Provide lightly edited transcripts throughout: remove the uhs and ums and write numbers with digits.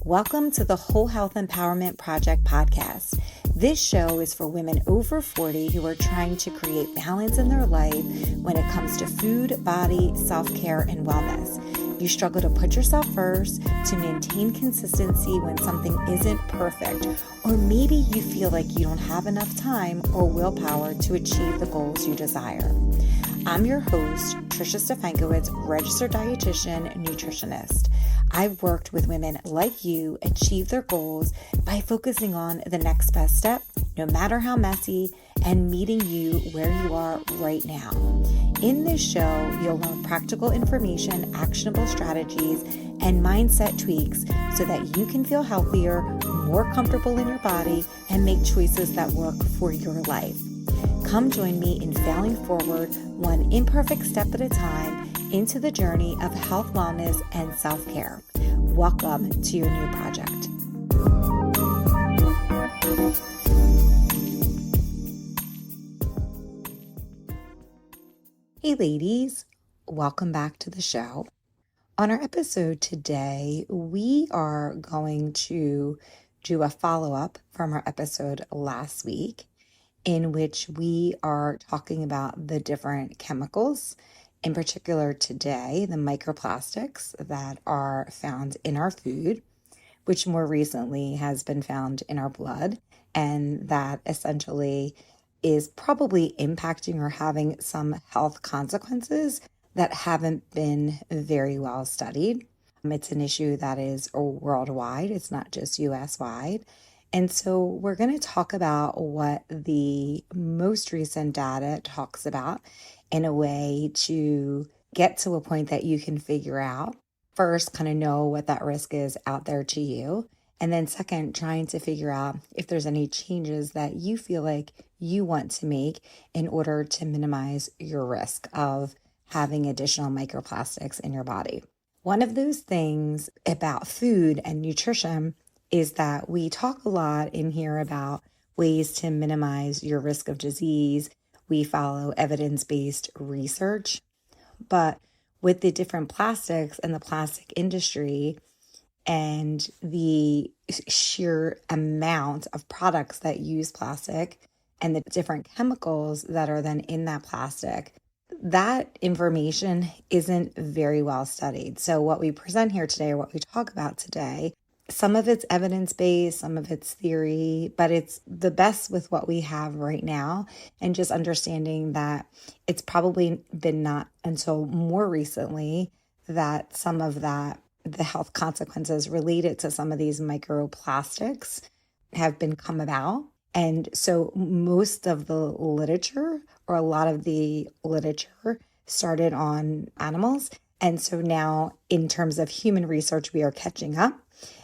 Welcome to the Whole Health Empowerment Project podcast. This show is for women over 40 who are trying to create balance in their life when it comes to food, body, self-care, and wellness. You struggle to put yourself first, to maintain consistency when something isn't perfect, or maybe you feel like you don't have enough time or willpower to achieve the goals you desire. I'm your host, Trisha Stefankowitz, registered dietitian, nutritionist. I've worked with women like you achieve their goals by focusing on the next best step, no matter how messy, and meeting you where you are right now. In this show, you'll learn practical information, actionable strategies, and mindset tweaks so that you can feel healthier, more comfortable in your body, and make choices that work for your life. Come join me in failing forward, one imperfect step at a time, into the journey of health, wellness, and self-care. Welcome to your new project. Hey ladies, welcome back to the show. On our episode today, we are going to do a follow-up from our episode last week, in which we are talking about the different chemicals, in particular today, the microplastics that are found in our food, which more recently has been found in our blood, and that essentially is probably impacting or having some health consequences that haven't been very well studied. It's an issue that is worldwide, it's not just US-wide. And so we're going to talk about what the most recent data talks about in a way to get to a point that you can figure out. First, kind of know what that risk is out there to you. And then second, trying to figure out if there's any changes that you feel like you want to make in order to minimize your risk of having additional microplastics in your body. One of those things about food and nutrition is that we talk a lot in here about ways to minimize your risk of disease. We follow evidence-based research, but with the different plastics and the plastic industry and the sheer amount of products that use plastic and the different chemicals that are then in that plastic, that information isn't very well studied. So what we present here today, or what we talk about today, some of it's evidence-based, some of it's theory, but it's the best with what we have right now. And just understanding that it's probably been not until more recently that some of that, the health consequences related to some of these microplastics have been come about. And so most of the literature, or a lot of the literature, started on animals. And so now in terms of human research, we are catching up.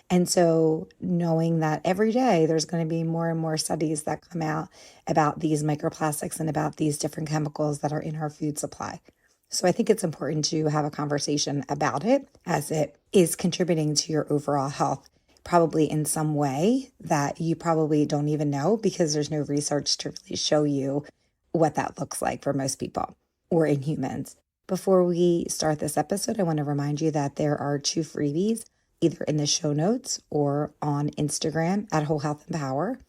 And so knowing that every day there's going to be more and more studies that come out about these microplastics and about these different chemicals that are in our food supply. So I think it's important to have a conversation about it, as it is contributing to your overall health, probably in some way that you probably don't even know, because there's no research to really show you what that looks like for most people or in humans. Before we start this episode, I want to remind you that there are 2 freebies, either in the show notes or on Instagram at Whole Health Empower.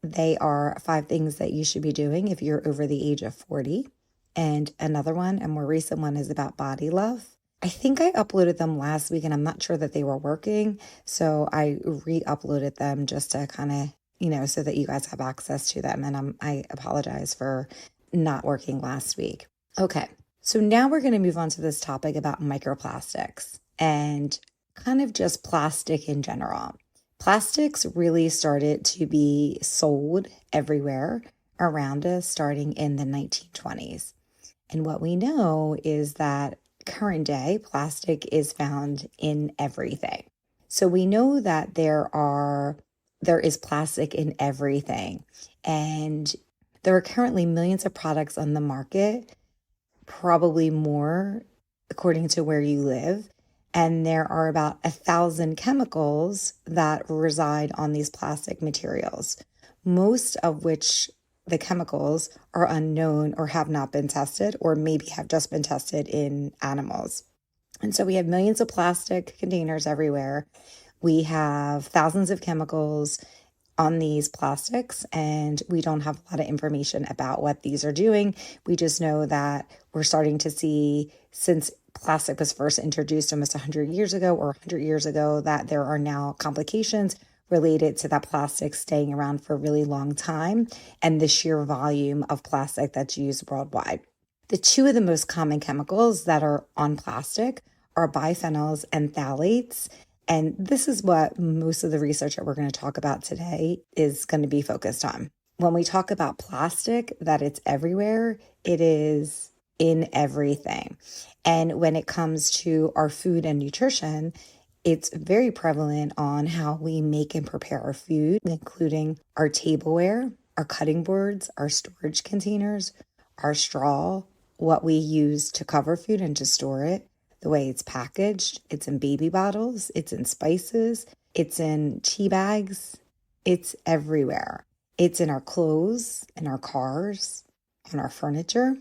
They are 5 things that you should be doing if you're over the age of 40. And another one, a more recent one, is about body love. I think I uploaded them last week and I'm not sure that they were working. So I re-uploaded them just to kind of, so that you guys have access to them. And I apologize for not working last week. Okay, so now we're going to move on to this topic about microplastics and kind of just plastic in general. Plastics really started to be sold everywhere around us starting in the 1920s. And what we know is that current day plastic is found in everything. So we know that there is plastic in everything. And there are currently millions of products on the market, probably more according to where you live. And there are about 1,000 chemicals that reside on these plastic materials, most of which the chemicals are unknown or have not been tested, or maybe have just been tested in animals. And so we have millions of plastic containers everywhere. We have thousands of chemicals on these plastics, and we don't have a lot of information about what these are doing. We just know that we're starting to see, since plastic was first introduced almost 100 years ago or 100 years ago, that there are now complications related to that plastic staying around for a really long time and the sheer volume of plastic that's used worldwide. The two of the most common chemicals that are on plastic are biphenyls and phthalates. And this is what most of the research that we're going to talk about today is going to be focused on. When we talk about plastic, that it's everywhere, it is in everything. And when it comes to our food and nutrition, it's very prevalent on how we make and prepare our food, including our tableware, our cutting boards, our storage containers, our straw, what we use to cover food and to store it, the way it's packaged. It's in baby bottles, it's in spices, it's in tea bags, it's everywhere. It's in our clothes, in our cars, on our furniture,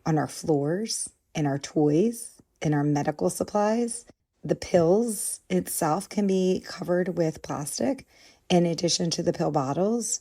on our floors, in our toys, in our medical supplies. The pills itself can be covered with plastic in addition to the pill bottles.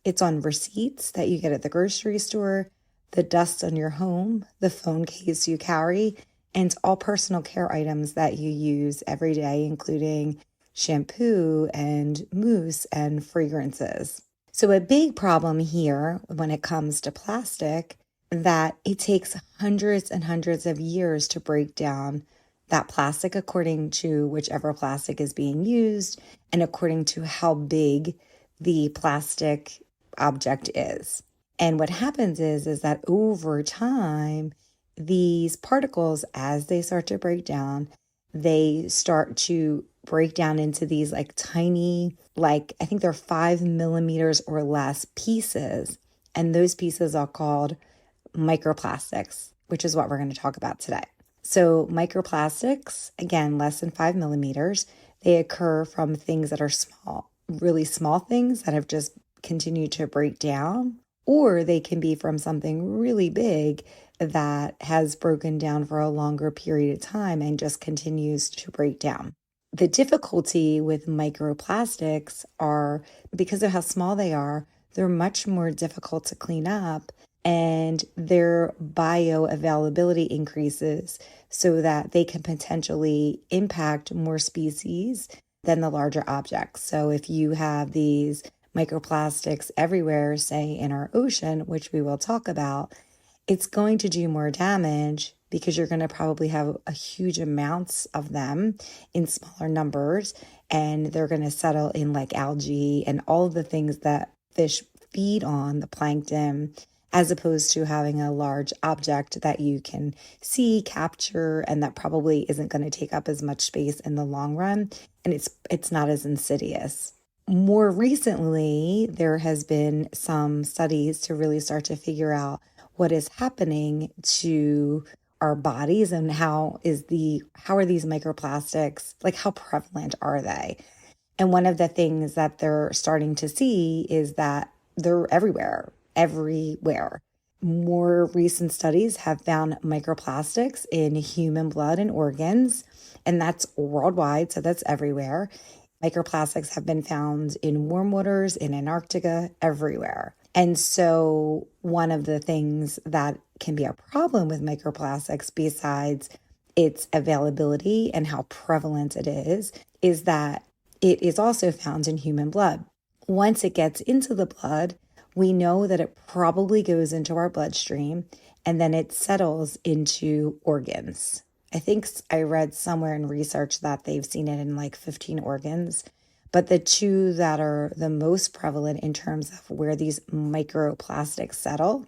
It's on receipts that you get at the grocery store, the dust on your home, the phone case you carry, and all personal care items that you use every day, including shampoo and mousse and fragrances. So a big problem here when it comes to plastic, that it takes hundreds and hundreds of years to break down that plastic according to whichever plastic is being used and according to how big the plastic object is. And what happens is that over time, these particles, as they start to break down, they start to break down into these like tiny, like I think they're 5 millimeters or less pieces. And those pieces are called microplastics, which is what we're going to talk about today. So microplastics, again, less than 5 millimeters, they occur from things that are small, really small things that have just continued to break down, or they can be from something really big that has broken down for a longer period of time and just continues to break down. The difficulty with microplastics are because of how small they are, they're much more difficult to clean up, and their bioavailability increases so that they can potentially impact more species than the larger objects. So if you have these microplastics everywhere, say in our ocean, which we will talk about, it's going to do more damage because you're going to probably have a huge amounts of them in smaller numbers, and they're going to settle in like algae and all of the things that fish feed on, the plankton, as opposed to having a large object that you can see, capture, and that probably isn't going to take up as much space in the long run, and it's not as insidious. More recently, there has been some studies to really start to figure out what is happening to our bodies and how are these microplastics, like how prevalent are they? And one of the things that they're starting to see is that they're everywhere. More recent studies have found microplastics in human blood and organs, and that's worldwide, so that's everywhere. Microplastics have been found in warm waters, in Antarctica, everywhere. And so one of the things that can be a problem with microplastics, besides its availability and how prevalent it is that it is also found in human blood. Once it gets into the blood, we know that it probably goes into our bloodstream and then it settles into organs. I think I read somewhere in research that they've seen it in like 15 organs, but the two that are the most prevalent in terms of where these microplastics settle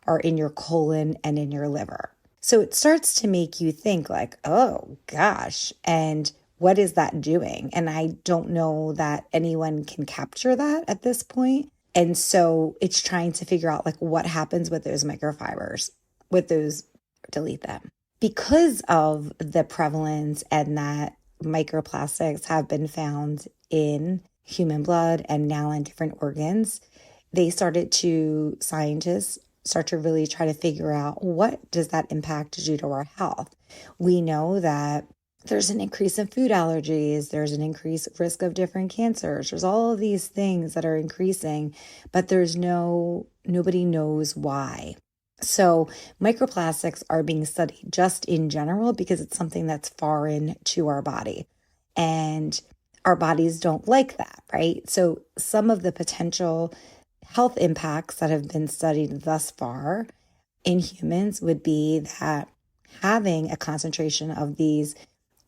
are in your colon and in your liver. So it starts to make you think like, oh gosh, and what is that doing? And I don't know that anyone can capture that at this point. And so it's trying to figure out like what happens with those microfibers, delete them. Because of the prevalence and that microplastics have been found in human blood and now in different organs, scientists start to really try to figure out what does that impact do to our health. We know that there's an increase in food allergies, there's an increased risk of different cancers. There's all of these things that are increasing, but nobody knows why. So microplastics are being studied just in general because it's something that's foreign to our body. And our bodies don't like that, right? So some of the potential health impacts that have been studied thus far in humans would be that having a concentration of these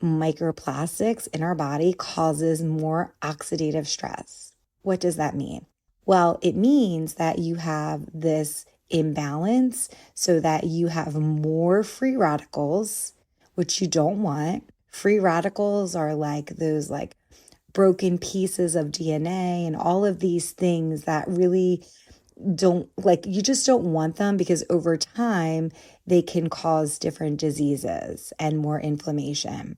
microplastics in our body causes more oxidative stress. What does that mean? Well, it means that you have this imbalance so that you have more free radicals, which you don't want. Free radicals are like those like broken pieces of DNA and all of these things that really don't like, you just don't want them because over time they can cause different diseases and more inflammation.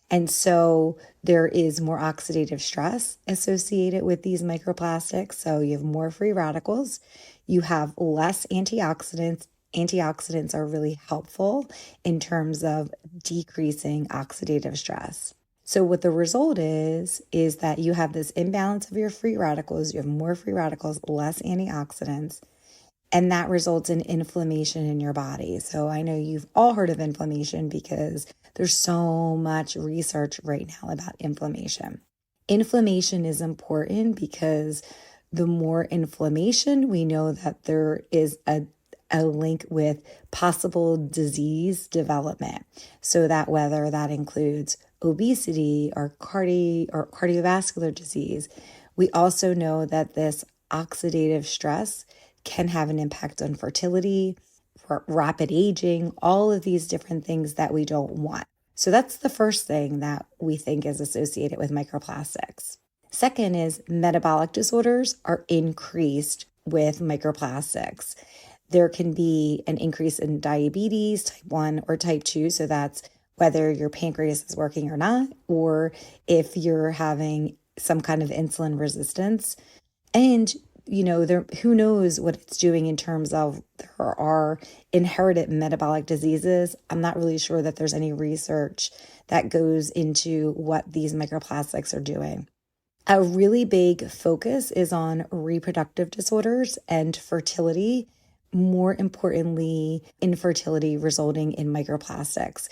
And so there is more oxidative stress associated with these microplastics. So you have more free radicals, you have less antioxidants. Antioxidants are really helpful in terms of decreasing oxidative stress. So what the result is that you have this imbalance of your free radicals, you have more free radicals, less antioxidants, and that results in inflammation in your body. So I know you've all heard of inflammation because there's so much research right now about inflammation. Inflammation is important because the more inflammation, we know that there is a link with possible disease development. So that whether that includes obesity or cardiovascular disease, we also know that this oxidative stress can have an impact on fertility, rapid aging, all of these different things that we don't want. So that's the first thing that we think is associated with microplastics. Second is metabolic disorders are increased with microplastics. There can be an increase in diabetes, type 1 or type 2. So that's whether your pancreas is working or not, or if you're having some kind of insulin resistance. And, who knows what it's doing in terms of there are inherited metabolic diseases. I'm not really sure that there's any research that goes into what these microplastics are doing. A really big focus is on reproductive disorders and fertility. More importantly, infertility resulting in microplastics.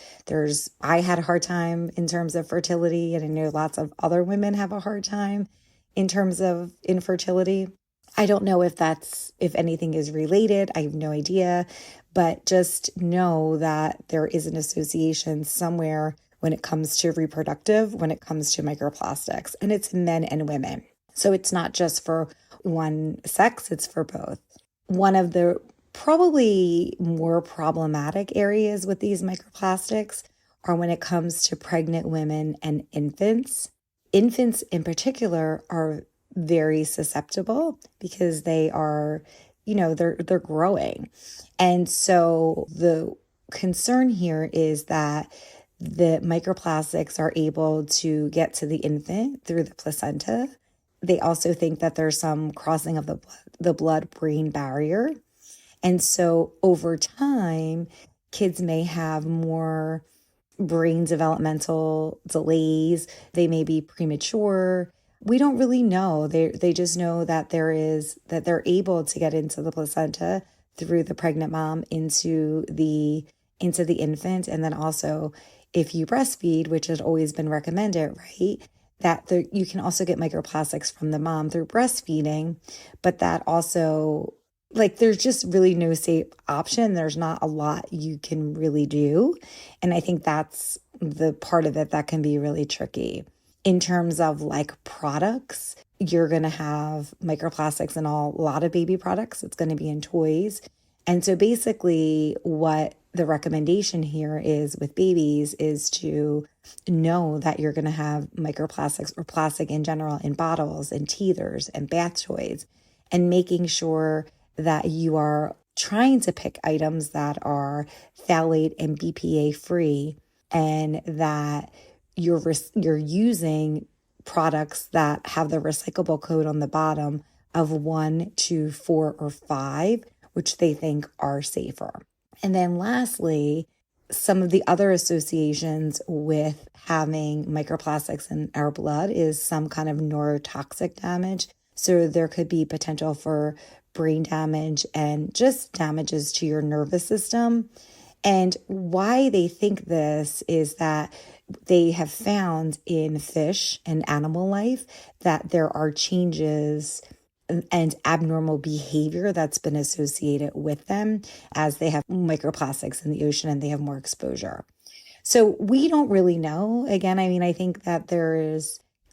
I had a hard time in terms of fertility, and I know lots of other women have a hard time in terms of infertility. I don't know if anything is related. I have no idea, but just know that there is an association somewhere when it comes to reproductive, when it comes to microplastics, and it's men and women. So it's not just for one sex, it's for both. One of the probably more problematic areas with these microplastics are when it comes to pregnant women and infants. Infants in particular are very susceptible because they are, they're growing. And so the concern here is that the microplastics are able to get to the infant through the placenta. They also think that there's some crossing of the blood-brain barrier. And so over time, kids may have more brain developmental delays. They may be premature. We don't really know. They just know that they're able to get into the placenta through the pregnant mom into the infant. And then also if you breastfeed, which has always been recommended, right? You can also get microplastics from the mom through breastfeeding, but that also, there's just really no safe option. There's not a lot you can really do. And I think that's the part of it that can be really tricky. In terms of products, you're going to have microplastics in a lot of baby products. It's going to be in toys. And so basically what the recommendation here is with babies is to know that you're going to have microplastics or plastic in general in bottles and teethers and bath toys, and making sure that you are trying to pick items that are phthalate and BPA free, and that you're using products that have the recyclable code on the bottom of 1, 2, 4, or 5, which they think are safer. And then lastly, some of the other associations with having microplastics in our blood is some kind of neurotoxic damage. So there could be potential for brain damage and just damages to your nervous system. And why they think this is that they have found in fish and animal life that there are changes and abnormal behavior that's been associated with them as they have microplastics in the ocean and they have more exposure. So we don't really know. Again, I mean, I think that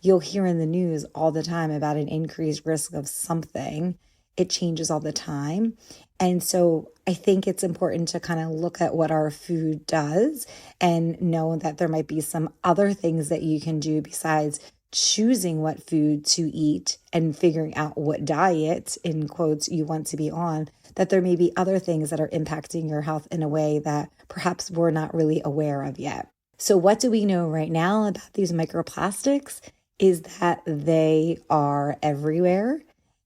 you'll hear in the news all the time about an increased risk of something. It changes all the time. And so I think it's important to kind of look at what our food does and know that there might be some other things that you can do besides choosing what food to eat and figuring out what diet, in quotes, you want to be on, that there may be other things that are impacting your health in a way that perhaps we're not really aware of yet. So what do we know right now about these microplastics is that they are everywhere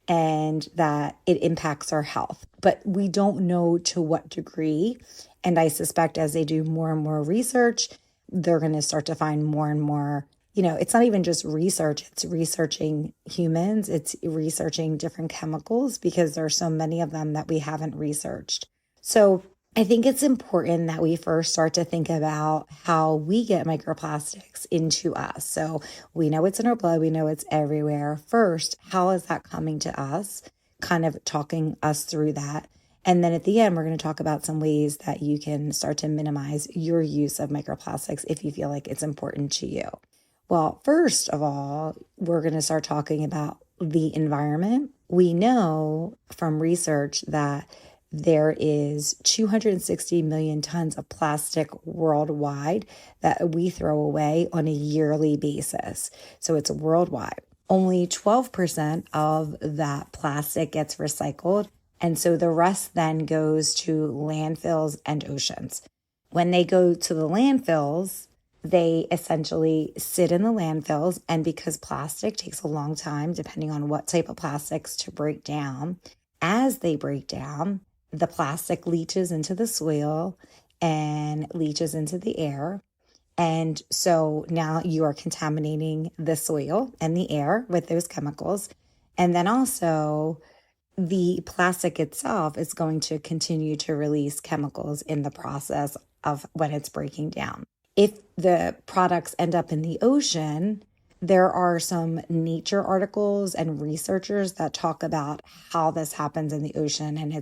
and that it impacts our health. But we don't know to what degree. And I suspect as they do more and more research, they're going to start to find more and more. It's not even just research, it's researching humans, it's researching different chemicals because there are so many of them that we haven't researched. So I think it's important that we first start to think about how we get microplastics into us. So we know it's in our blood, we know it's everywhere. First, how is that coming to us? Kind of talking us through that. And then at the end, we're going to talk about some ways that you can start to minimize your use of microplastics if you feel like it's important to you. Well, first of all, we're going to start talking about the environment. We know from research that there is 260 million tons of plastic worldwide that we throw away on a yearly basis. So it's worldwide. Only 12% of that plastic gets recycled. And so the rest then goes to landfills and oceans. When they go to the landfills, they essentially sit in the landfills, and because plastic takes a long time, depending on what type of plastics to break down, as they break down, the plastic leaches into the soil and leaches into the air. And so now you are contaminating the soil and the air with those chemicals. And then also the plastic itself is going to continue to release chemicals in the process of when it's breaking down. If the products end up in the ocean, there are some nature articles and researchers that talk about how this happens in the ocean, and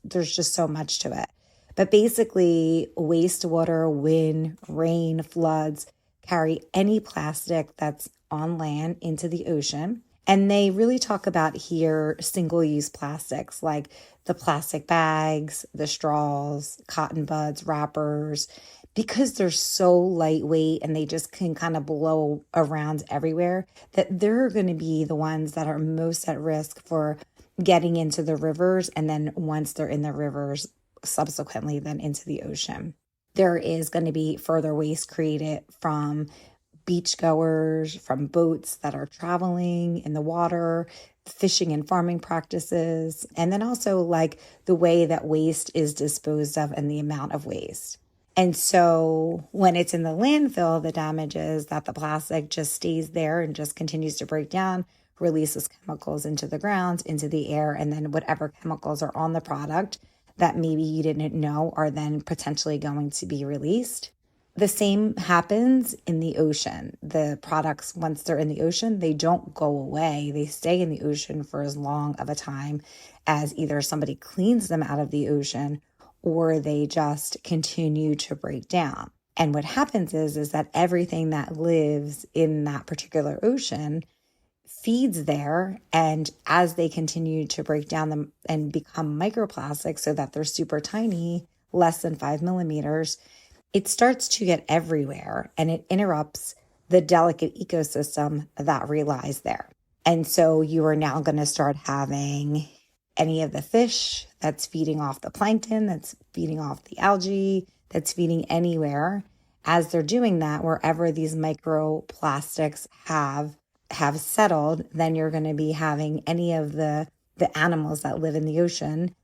there's just so much to it. But basically, wastewater, wind, rain, floods carry any plastic that's on land into the ocean. And they really talk about here single-use plastics like the plastic bags, the straws, cotton buds, wrappers, because they're so lightweight and they just can kind of blow around everywhere, that they're going to be the ones that are most at risk for getting into the rivers. And then once they're in the rivers, subsequently then into the ocean. There is going to be further waste created from beachgoers, from boats that are traveling in the water, fishing and farming practices, and then also like the way that waste is disposed of and the amount of waste. And so when it's in the landfill, the damage is that the plastic just stays there and just continues to break down, releases chemicals into the ground, into the air, and then whatever chemicals are on the product that maybe you didn't know are then potentially going to be released. The same happens in the ocean. The products, once they're in the ocean, they don't go away. They stay in the ocean for as long of a time as either somebody cleans them out of the ocean or they just continue to break down. And what happens is that everything that lives in that particular ocean feeds there. And as they continue to break down them and become microplastics so that they're super tiny, less than 5 millimeters, it starts to get everywhere and it interrupts the delicate ecosystem that relies there. And so you are now going to start having any of the fish that's feeding off the plankton, that's feeding off the algae, that's feeding anywhere. As they're doing that, wherever these microplastics have settled, then you're going to be having any of the animals that live in the ocean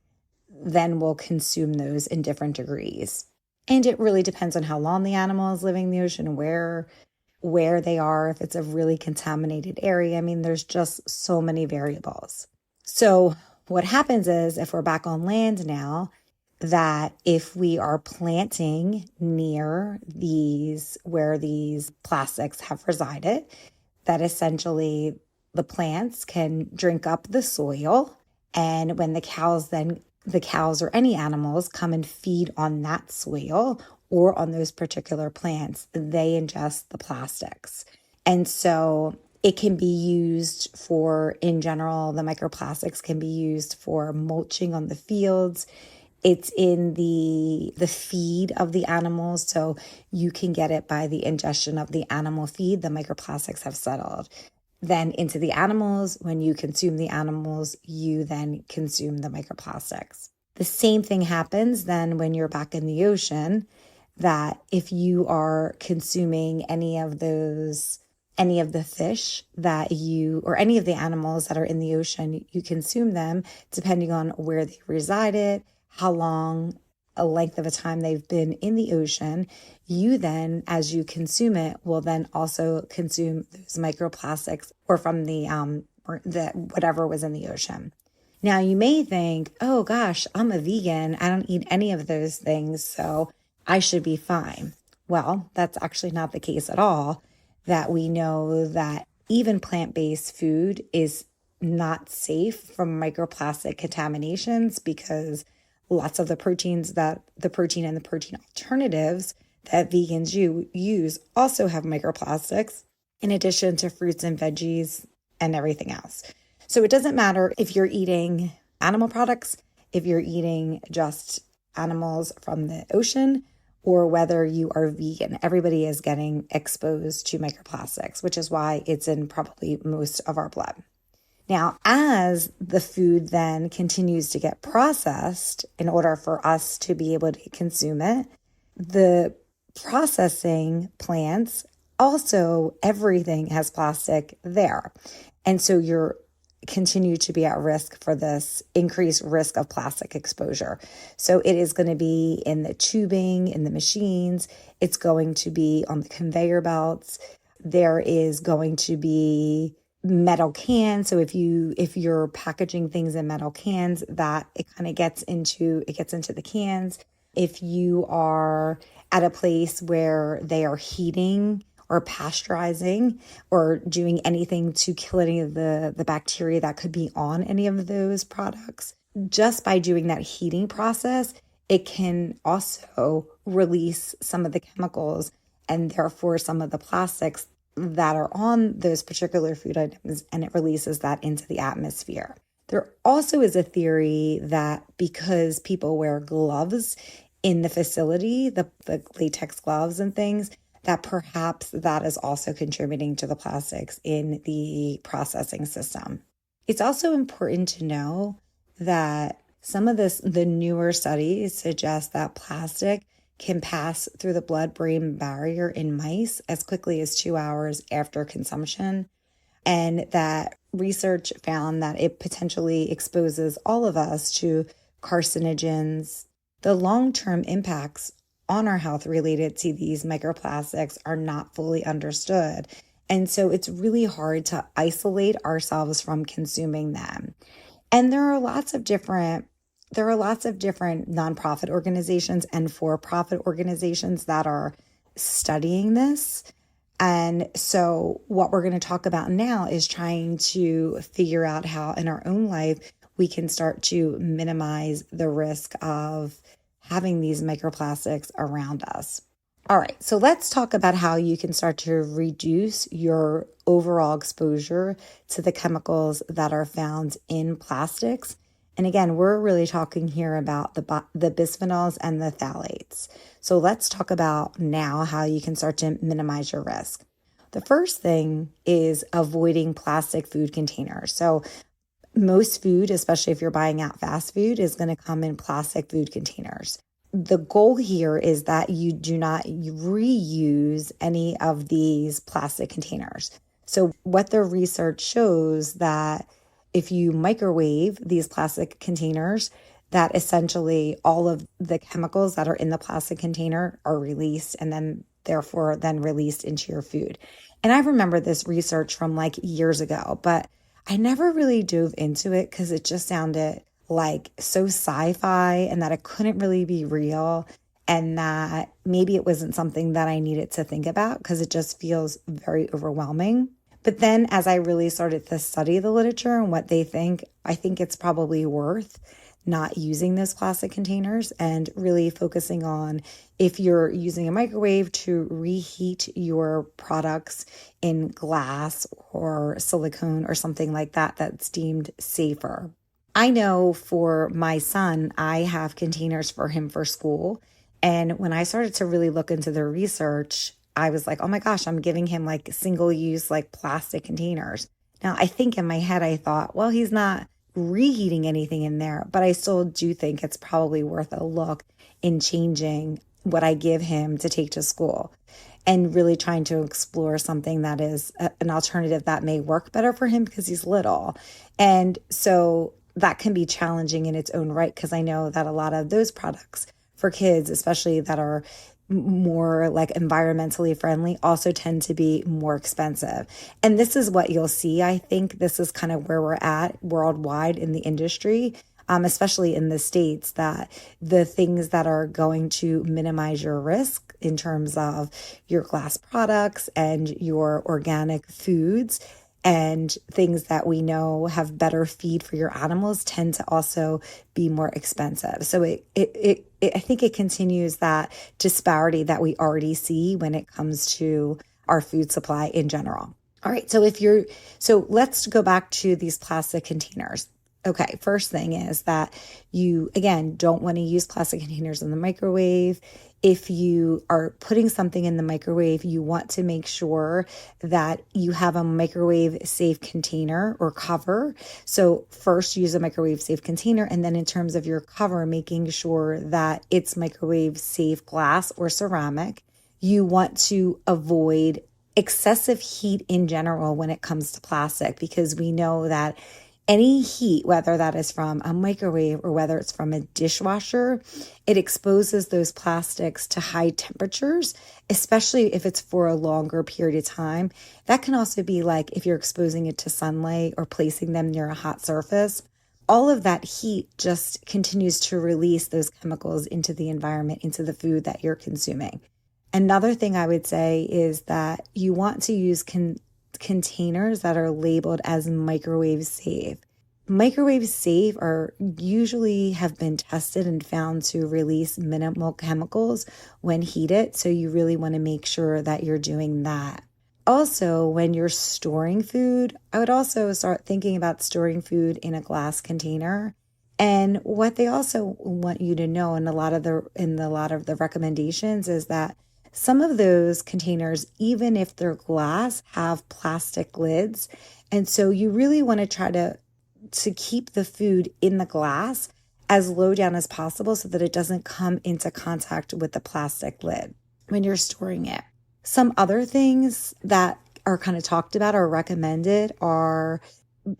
then will consume those in different degrees. And it really depends on how long the animal is living in the ocean, where they are, if it's a really contaminated area. I mean, there's just so many variables. So what happens is, if we're back on land now, that if we are planting near these, where these plastics have resided, that essentially the plants can drink up the soil. And when the cows or any animals come and feed on that soil or on those particular plants, they ingest the plastics. And so it can be used for, in general, the microplastics can be used for mulching on the fields. It's in the feed of the animals, so you can get it by the ingestion of the animal feed. The microplastics have settled then into the animals. When you consume the animals, you then consume the microplastics. The same thing happens then when you're back in the ocean, that if you are consuming any of the fish that or any of the animals that are in the ocean, you consume them depending on where they resided, how long a length of a time they've been in the ocean. You then, as you consume it, will then also consume those microplastics or from the whatever was in the ocean. Now you may think, oh gosh, I'm a vegan. I don't eat any of those things, so I should be fine. Well, that's actually not the case at all. That we know that even plant-based food is not safe from microplastic contaminations, because lots of the protein and the protein alternatives that vegans use also have microplastics, in addition to fruits and veggies and everything else. So it doesn't matter if you're eating animal products, if you're eating just animals from the ocean, or whether you are vegan. Everybody is getting exposed to microplastics, which is why it's in probably most of our blood. Now, as the food then continues to get processed in order for us to be able to consume it, the processing plants also, everything has plastic there. And so you're continue to be at risk for this increased risk of plastic exposure. So it is going to be in the tubing, in the machines. It's going to be on the conveyor belts. There is going to be metal cans. So if you're packaging things in metal cans, that it kind of gets into the cans. If you are at a place where they are heating or pasteurizing or doing anything to kill any of the bacteria that could be on any of those products, just by doing that heating process, it can also release some of the chemicals and therefore some of the plastics that are on those particular food items, and it releases that into the atmosphere. There also is a theory that because people wear gloves in the facility, the latex gloves and things, that perhaps that is also contributing to the plastics in the processing system. It's also important to know that the newer studies suggest that plastic can pass through the blood-brain barrier in mice as quickly as 2 hours after consumption, and that research found that it potentially exposes all of us to carcinogens. The long-term impacts on our health related to these microplastics are not fully understood. And so it's really hard to isolate ourselves from consuming them. And there are lots of different nonprofit organizations and for-profit organizations that are studying this. And so what we're going to talk about now is trying to figure out how in our own life we can start to minimize the risk of having these microplastics around us. All right, so let's talk about how you can start to reduce your overall exposure to the chemicals that are found in plastics. And again, we're really talking here about the bisphenols and the phthalates. So let's talk about now how you can start to minimize your risk. The first thing is avoiding plastic food containers. So most food, especially if you're buying out fast food, is going to come in plastic food containers. The goal here is that you do not reuse any of these plastic containers. So what the research shows that if you microwave these plastic containers, that essentially all of the chemicals that are in the plastic container are released and then therefore then released into your food. And I remember this research from like years ago, but I never really dove into it because it just sounded like so sci-fi and that it couldn't really be real and that maybe it wasn't something that I needed to think about because it just feels very overwhelming. But then as I really started to study the literature and what they think, I think it's probably worth not using those plastic containers and really focusing on if you're using a microwave to reheat your products in glass or silicone or something like that that's deemed safer. I know for my son, I have containers for him for school. And when I started to really look into the research, I was like, oh my gosh, I'm giving him like single use, like plastic containers. Now, I think in my head, I thought, well, he's not reheating anything in there, but I still do think it's probably worth a look in changing what I give him to take to school and really trying to explore something that is an alternative that may work better for him because he's little. And so that can be challenging in its own right because I know that a lot of those products for kids, especially that are more like environmentally friendly, also tend to be more expensive. And this is what you'll see. I think this is kind of where we're at worldwide in the industry, especially in the States, that the things that are going to minimize your risk in terms of your glass products and your organic foods and things that we know have better feed for your animals tend to also be more expensive. So I think it continues that disparity that we already see when it comes to our food supply in general. All right, so let's go back to these plastic containers. Okay, first thing is that you, again, don't want to use plastic containers in the microwave. If you are putting something in the microwave, you want to make sure that you have a microwave safe container or cover. So first use a microwave safe container. And then in terms of your cover, making sure that it's microwave safe glass or ceramic. You want to avoid excessive heat in general when it comes to plastic, because we know that any heat, whether that is from a microwave or whether it's from a dishwasher, it exposes those plastics to high temperatures, especially if it's for a longer period of time. That can also be like if you're exposing it to sunlight or placing them near a hot surface. All of that heat just continues to release those chemicals into the environment, into the food that you're consuming. Another thing I would say is that you want to use containers that are labeled as microwave safe. Microwave safe are usually have been tested and found to release minimal chemicals when heated. So you really want to make sure that you're doing that. Also, when you're storing food, I would also start thinking about storing food in a glass container. And what they also want you to know in a lot of the recommendations is that some of those containers, even if they're glass, have plastic lids. And so you really want to try to keep the food in the glass as low down as possible so that it doesn't come into contact with the plastic lid when you're storing it. Some other things that are kind of talked about or recommended are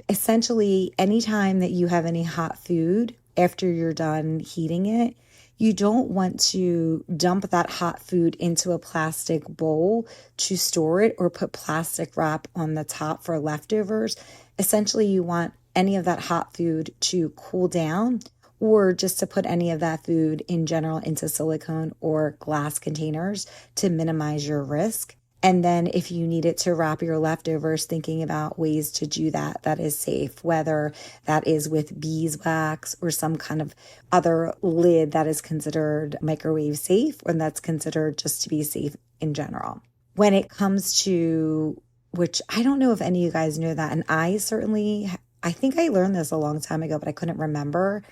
essentially anytime that you have any hot food after you're done heating it, you don't want to dump that hot food into a plastic bowl to store it or put plastic wrap on the top for leftovers. Essentially, you want any of that hot food to cool down or just to put any of that food in general into silicone or glass containers to minimize your risk. And then if you needed to wrap your leftovers, thinking about ways to do that is safe, whether that is with beeswax or some kind of other lid that is considered microwave safe or that's considered just to be safe in general. When it comes to, which I don't know if any of you guys know that, and I think I learned this a long time ago, but I couldn't remember,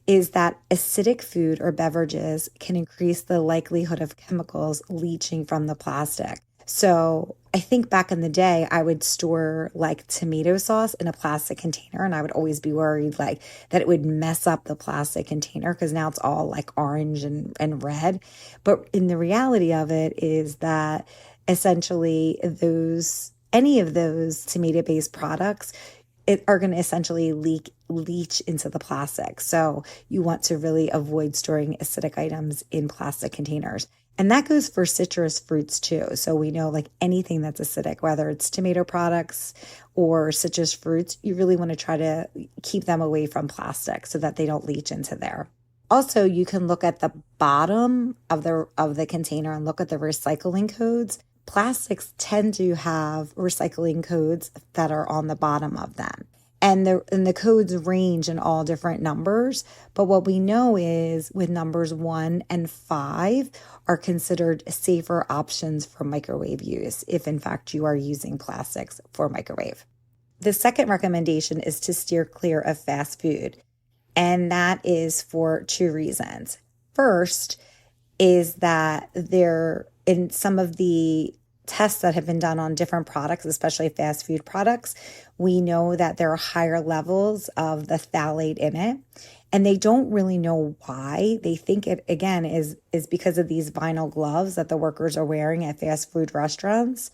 is that acidic food or beverages can increase the likelihood of chemicals leaching from the plastic. So I think back in the day, I would store like tomato sauce in a plastic container, and I would always be worried like that it would mess up the plastic container because now it's all like orange and red. But in the reality of it is that essentially any of those tomato-based products, are going to essentially leach into the plastic. So you want to really avoid storing acidic items in plastic containers. And that goes for citrus fruits too. So we know like anything that's acidic, whether it's tomato products or citrus fruits, you really want to try to keep them away from plastic so that they don't leach into there. Also, you can look at the bottom of the container and look at the recycling codes. Plastics tend to have recycling codes that are on the bottom of them. And the codes range in all different numbers. But what we know is with numbers 1 and 5 are considered safer options for microwave use, if in fact you are using plastics for microwave. The second recommendation is to steer clear of fast food. And that is for 2 reasons. First is that in some of the tests that have been done on different products, especially fast food products, we know that there are higher levels of the phthalate in it. And they don't really know why. They think it, again, is because of these vinyl gloves that the workers are wearing at fast food restaurants.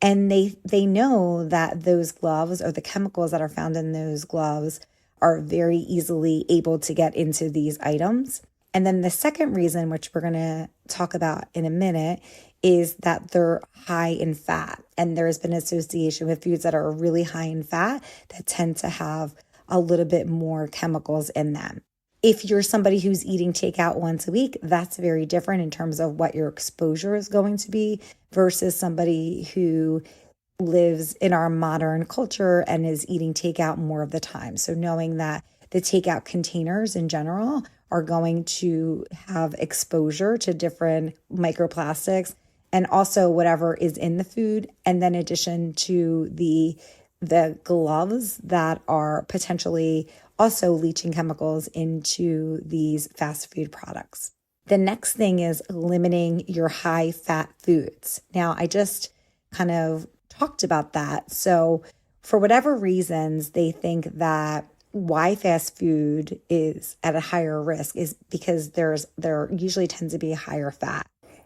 And they know that those gloves, or the chemicals that are found in those gloves, are very easily able to get into these items. And then the second reason, which we're going to talk about in a minute, is that they're high in fat. And there has been an association with foods that are really high in fat that tend to have a little bit more chemicals in them. If you're somebody who's eating takeout once a week, that's very different in terms of what your exposure is going to be versus somebody who lives in our modern culture and is eating takeout more of the time. So knowing that the takeout containers in general are going to have exposure to different microplastics and also whatever is in the food. And then in addition to the gloves that are potentially also leaching chemicals into these fast food products. The next thing is limiting your high fat foods. Now, I just kind of talked about that. So for whatever reasons, they think that why fast food is at a higher risk is because there usually tends to be higher fat.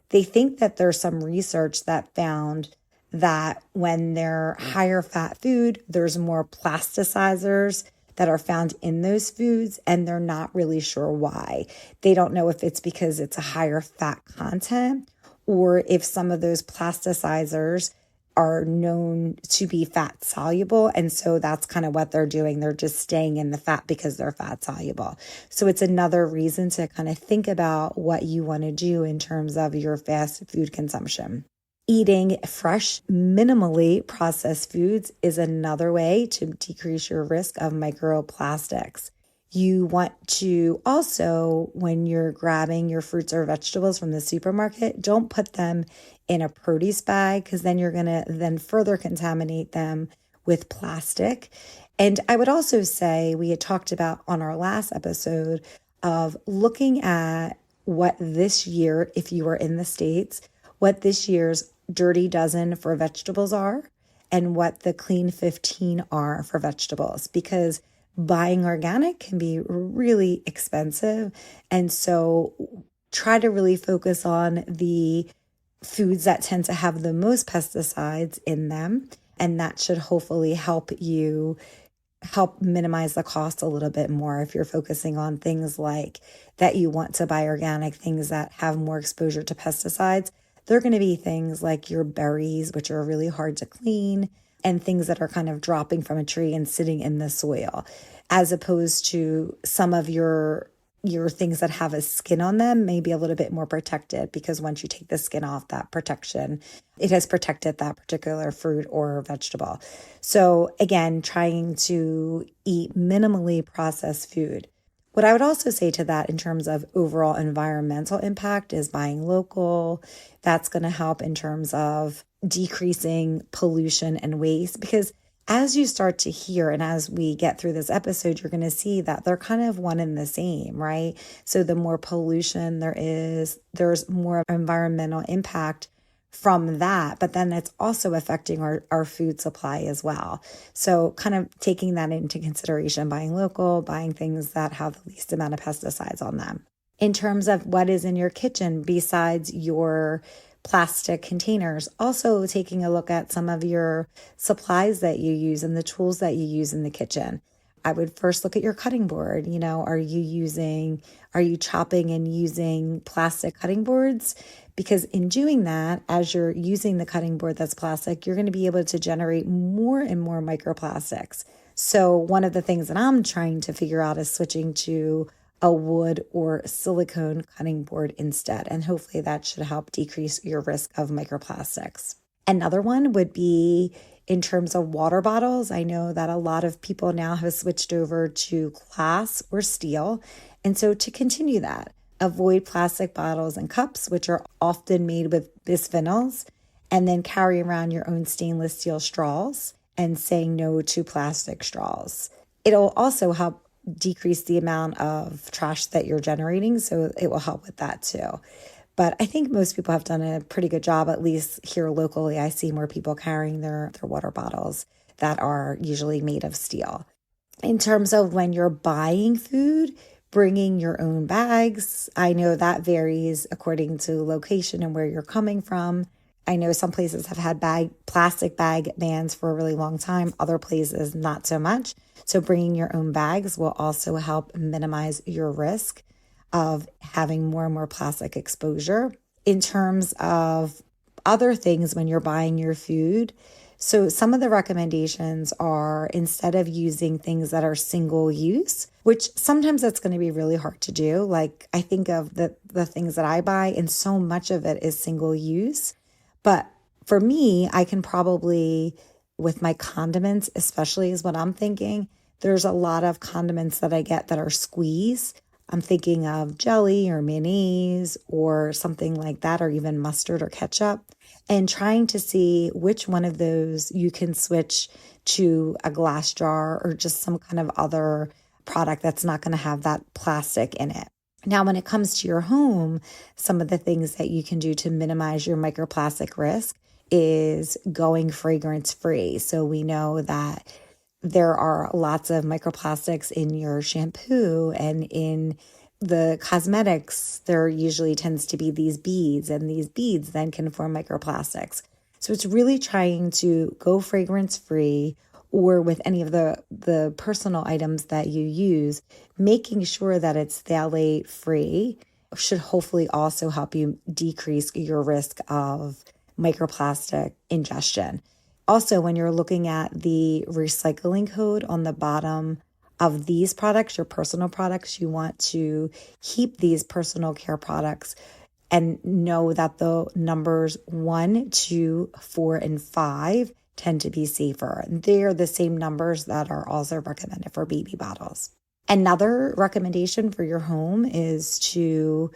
They think that there's some research that found that when they're higher fat food, there's more plasticizers that are found in those foods, and they're not really sure why. They don't know if it's because it's a higher fat content or if some of those plasticizers are known to be fat soluble. And so that's kind of what they're doing. They're just staying in the fat because they're fat soluble. So it's another reason to kind of think about what you want to do in terms of your fast food consumption. Eating fresh, minimally processed foods is another way to decrease your risk of microplastics. You want to also, when you're grabbing your fruits or vegetables from the supermarket, don't put them in a produce bag because then you're going to then further contaminate them with plastic. And I would also say, we had talked about on our last episode of looking at what this year, if you are in the States, what this year's dirty dozen for vegetables are and what the clean 15 are for vegetables, because buying organic can be really expensive. And so try to really focus on the foods that tend to have the most pesticides in them. And that should hopefully help minimize the cost a little bit more if you're focusing on things like that you want to buy organic, things that have more exposure to pesticides. They're going to be things like your berries, which are really hard to clean, and things that are kind of dropping from a tree and sitting in the soil, as opposed to some of your things that have a skin on them may be a little bit more protected, because once you take the skin off, that protection, it has protected that particular fruit or vegetable. So again, trying to eat minimally processed food. What I would also say to that in terms of overall environmental impact is buying local. That's going to help in terms of decreasing pollution and waste, because as you start to hear and as we get through this episode, you're going to see that they're kind of one and the same, right? So the more pollution there is, there's more environmental impact from that, but then it's also affecting our food supply as well. So kind of taking that into consideration, buying local, buying things that have the least amount of pesticides on them. In terms of what is in your kitchen, besides your plastic containers. Also taking a look at some of your supplies that you use and the tools that you use in the kitchen. I would first look at your cutting board. Are you chopping and using plastic cutting boards? Because in doing that, as you're using the cutting board that's plastic, you're going to be able to generate more and more microplastics. So one of the things that I'm trying to figure out is switching to a wood or silicone cutting board instead. And hopefully that should help decrease your risk of microplastics. Another one would be in terms of water bottles. I know that a lot of people now have switched over to glass or steel. And so to continue that, avoid plastic bottles and cups, which are often made with bisphenols, and then carry around your own stainless steel straws and saying no to plastic straws. It'll also help decrease the amount of trash that you're generating, so it will help with that too. But I think most people have done a pretty good job, at least here locally. I see more people carrying their water bottles that are usually made of steel. In terms of when you're buying food, bringing your own bags, I know that varies according to location and where you're coming from. I know some places have had plastic bag bans for a really long time, other places not so much. So bringing your own bags will also help minimize your risk of having more and more plastic exposure. In terms of other things when you're buying your food, so some of the recommendations are instead of using things that are single use, which sometimes that's going to be really hard to do. Like I think of the things that I buy and so much of it is single use. But for me, I can probably, with my condiments, especially is what I'm thinking, there's a lot of condiments that I get that are squeeze. I'm thinking of jelly or mayonnaise or something like that, or even mustard or ketchup, and trying to see which one of those you can switch to a glass jar or just some kind of other product that's not going to have that plastic in it. Now, when it comes to your home, some of the things that you can do to minimize your microplastic risk is going fragrance free. So we know that there are lots of microplastics in your shampoo and in the cosmetics. There usually tends to be these beads, and these beads then can form microplastics. So it's really trying to go fragrance free, or with any of the personal items that you use, making sure that it's phthalate free should hopefully also help you decrease your risk of microplastic ingestion. Also, when you're looking at the recycling code on the bottom of these products, your personal products, you want to keep these personal care products and know that the numbers 1, 2, 4, and 5 tend to be safer. They're the same numbers that are also recommended for baby bottles. Another recommendation for your home is to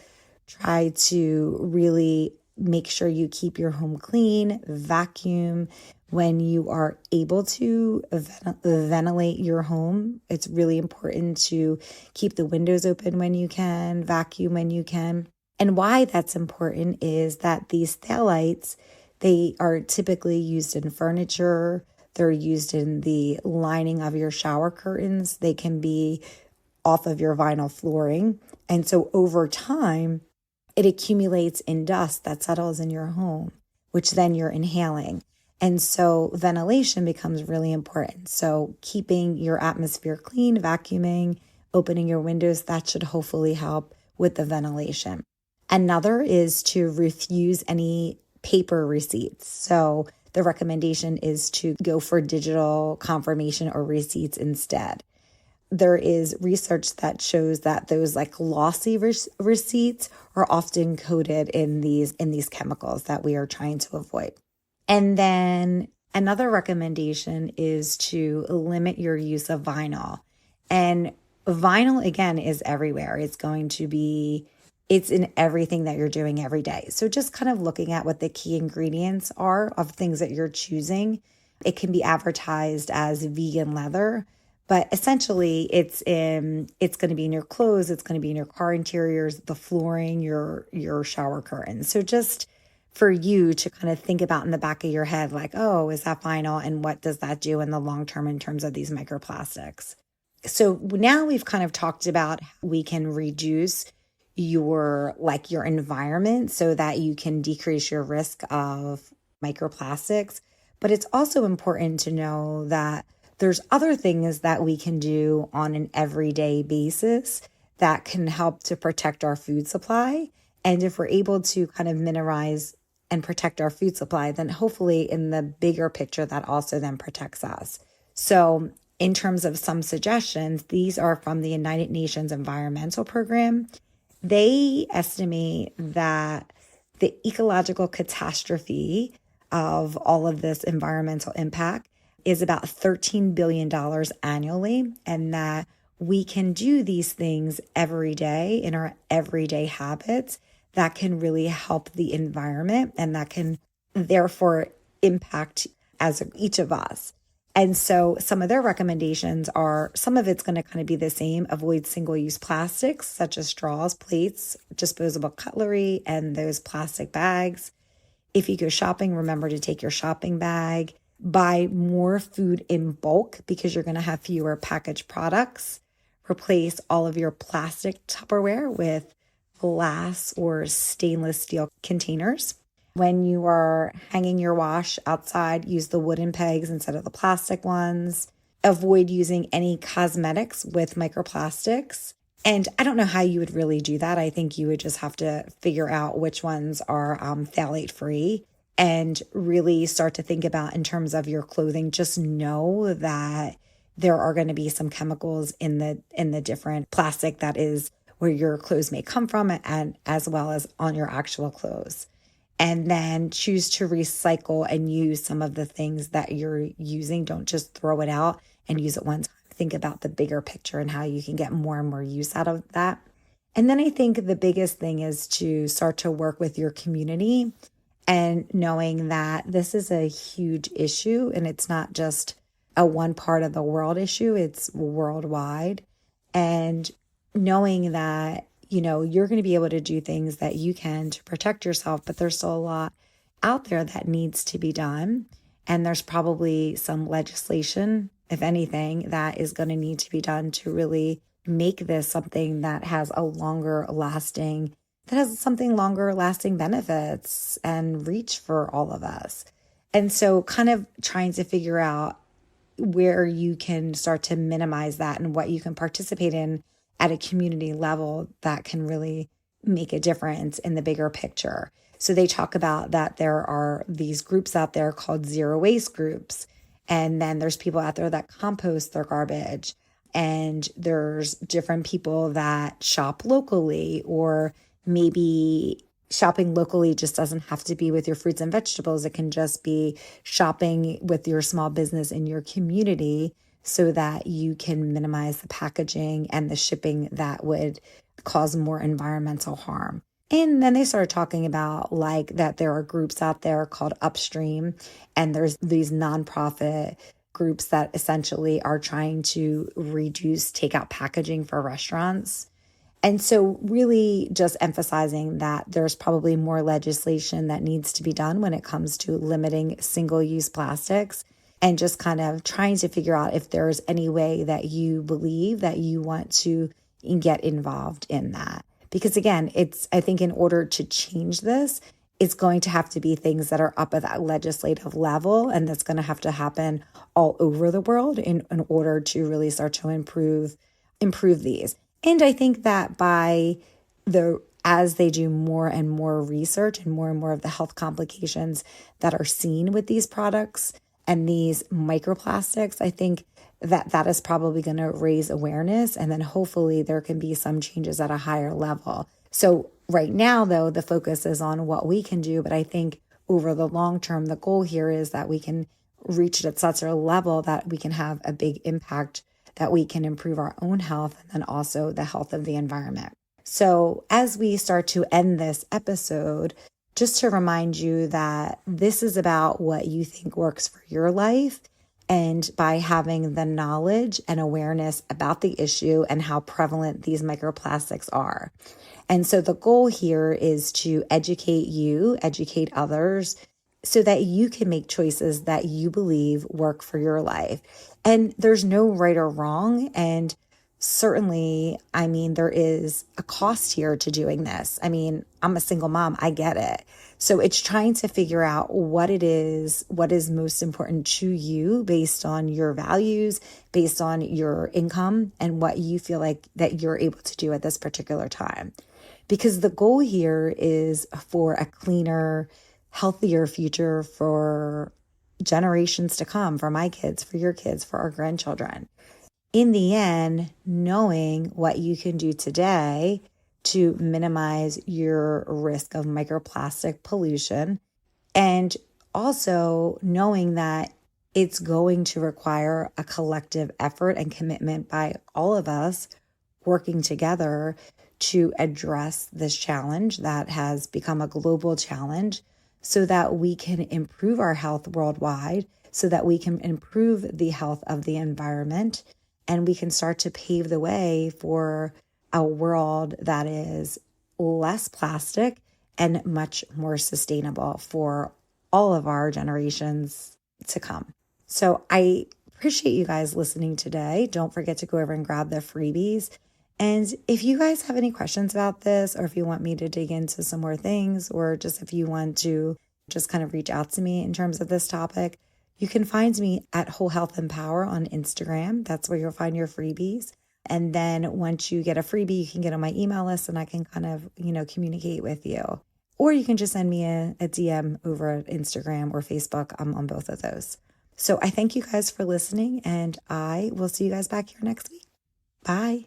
try to really make sure you keep your home clean, vacuum. When you are able to ventilate your home, it's really important to keep the windows open when you can, vacuum when you can. And why that's important is that these phthalates, they are typically used in furniture. They're used in the lining of your shower curtains. They can be off of your vinyl flooring. And so over time, it accumulates in dust that settles in your home, which then you're inhaling. And so ventilation becomes really important. So keeping your atmosphere clean, vacuuming, opening your windows, that should hopefully help with the ventilation. Another is to refuse any paper receipts. So the recommendation is to go for digital confirmation or receipts instead. There is research that shows that those like glossy receipts are often coated in these chemicals that we are trying to avoid. And then another recommendation is to limit your use of vinyl. And vinyl, again, is everywhere. It's in everything that you're doing every day. So just kind of looking at what the key ingredients are of things that you're choosing. It can be advertised as vegan leather, but essentially it's going to be in your clothes, it's going to be in your car interiors, the flooring, your shower curtains. So just for you to kind of think about in the back of your head, like, oh, is that vinyl? And what does that do in the long term in terms of these microplastics? So now we've kind of talked about how we can reduce your environment so that you can decrease your risk of microplastics. But it's also important to know that there's other things that we can do on an everyday basis that can help to protect our food supply. And if we're able to kind of minimize and protect our food supply, then hopefully in the bigger picture, that also then protects us. So in terms of some suggestions, these are from the United Nations Environmental Program. They estimate that the ecological catastrophe of all of this environmental impact is about $13 billion annually, and that we can do these things every day in our everyday habits that can really help the environment and that can therefore impact as each of us. And so some of their recommendations are, some of it's going to kind of be the same: avoid single-use plastics such as straws, plates, disposable cutlery, and those plastic bags. If you go shopping, remember to take your shopping bag. Buy more food in bulk because you're going to have fewer packaged products. Replace all of your plastic Tupperware with glass or stainless steel containers. When you are hanging your wash outside, use the wooden pegs instead of the plastic ones. Avoid using any cosmetics with microplastics. And I don't know how you would really do that. I think you would just have to figure out which ones are phthalate free and really start to think about in terms of your clothing. Just know that there are going to be some chemicals in the different plastic that is where your clothes may come from, and as well as on your actual clothes. And then choose to recycle and use some of the things that you're using. Don't just throw it out and use it one time. Think about the bigger picture and how you can get more and more use out of that. And then I think the biggest thing is to start to work with your community and knowing that this is a huge issue and it's not just a one part of the world issue, it's worldwide. And knowing that, you're going to be able to do things that you can to protect yourself, but there's still a lot out there that needs to be done. And there's probably some legislation, if anything, that is going to need to be done to really make this something that has longer lasting benefits and reach for all of us. And so kind of trying to figure out where you can start to minimize that and what you can participate in at a community level that can really make a difference in the bigger picture. So they talk about that there are these groups out there called zero waste groups. And then there's people out there that compost their garbage. And there's different people that shop locally, or maybe shopping locally just doesn't have to be with your fruits and vegetables. It can just be shopping with your small business in your community so that you can minimize the packaging and the shipping that would cause more environmental harm. And then they started talking about that there are groups out there called Upstream, and there's these nonprofit groups that essentially are trying to reduce takeout packaging for restaurants. And so really just emphasizing that there's probably more legislation that needs to be done when it comes to limiting single-use plastics, and just kind of trying to figure out if there's any way that you believe that you want to get involved in that. Because again, I think in order to change this, it's going to have to be things that are up at that legislative level, and that's going to have to happen all over the world in order to really start to improve these. And I think that as they do more and more research and more of the health complications that are seen with these products and these microplastics, I think that is probably going to raise awareness, and then hopefully there can be some changes at a higher level. So right now, though, the focus is on what we can do, but I think over the long term, the goal here is that we can reach it at such a level that we can have a big impact, that we can improve our own health and then also the health of the environment. So as we start to end this episode, just to remind you that this is about what you think works for your life. And by having the knowledge and awareness about the issue and how prevalent these microplastics are. And so the goal here is to educate others, so that you can make choices that you believe work for your life. And there's no right or wrong. And certainly, I mean, there is a cost here to doing this. I mean, I'm a single mom. I get it. So it's trying to figure out what is most important to you based on your values, based on your income, and what you feel like that you're able to do at this particular time. Because the goal here is for a cleaner, healthier future for generations to come, for my kids, for your kids, for our grandchildren. In the end, knowing what you can do today to minimize your risk of microplastic pollution, and also knowing that it's going to require a collective effort and commitment by all of us working together to address this challenge that has become a global challenge so that we can improve our health worldwide, so that we can improve the health of the environment, and we can start to pave the way for a world that is less plastic and much more sustainable for all of our generations to come. So I appreciate you guys listening today. Don't forget to go over and grab the freebies. And if you guys have any questions about this, or if you want me to dig into some more things, or just if you want to just kind of reach out to me in terms of this topic, you can find me at Whole Health and Power on Instagram. That's where you'll find your freebies. And then once you get a freebie, you can get on my email list and I can kind of, communicate with you. Or you can just send me a DM over at Instagram or Facebook. I'm on both of those. So I thank you guys for listening, and I will see you guys back here next week. Bye.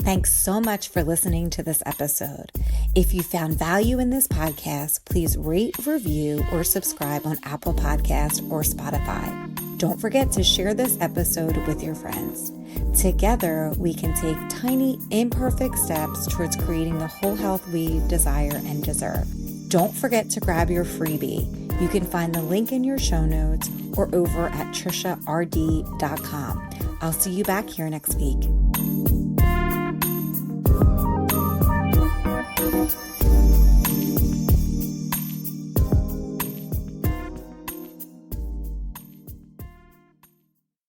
Thanks so much for listening to this episode. If you found value in this podcast, please rate, review, or subscribe on Apple Podcasts or Spotify. Don't forget to share this episode with your friends. Together, we can take tiny, imperfect steps towards creating the whole health we desire and deserve. Don't forget to grab your freebie. You can find the link in your show notes or over at trishard.com. I'll see you back here next week.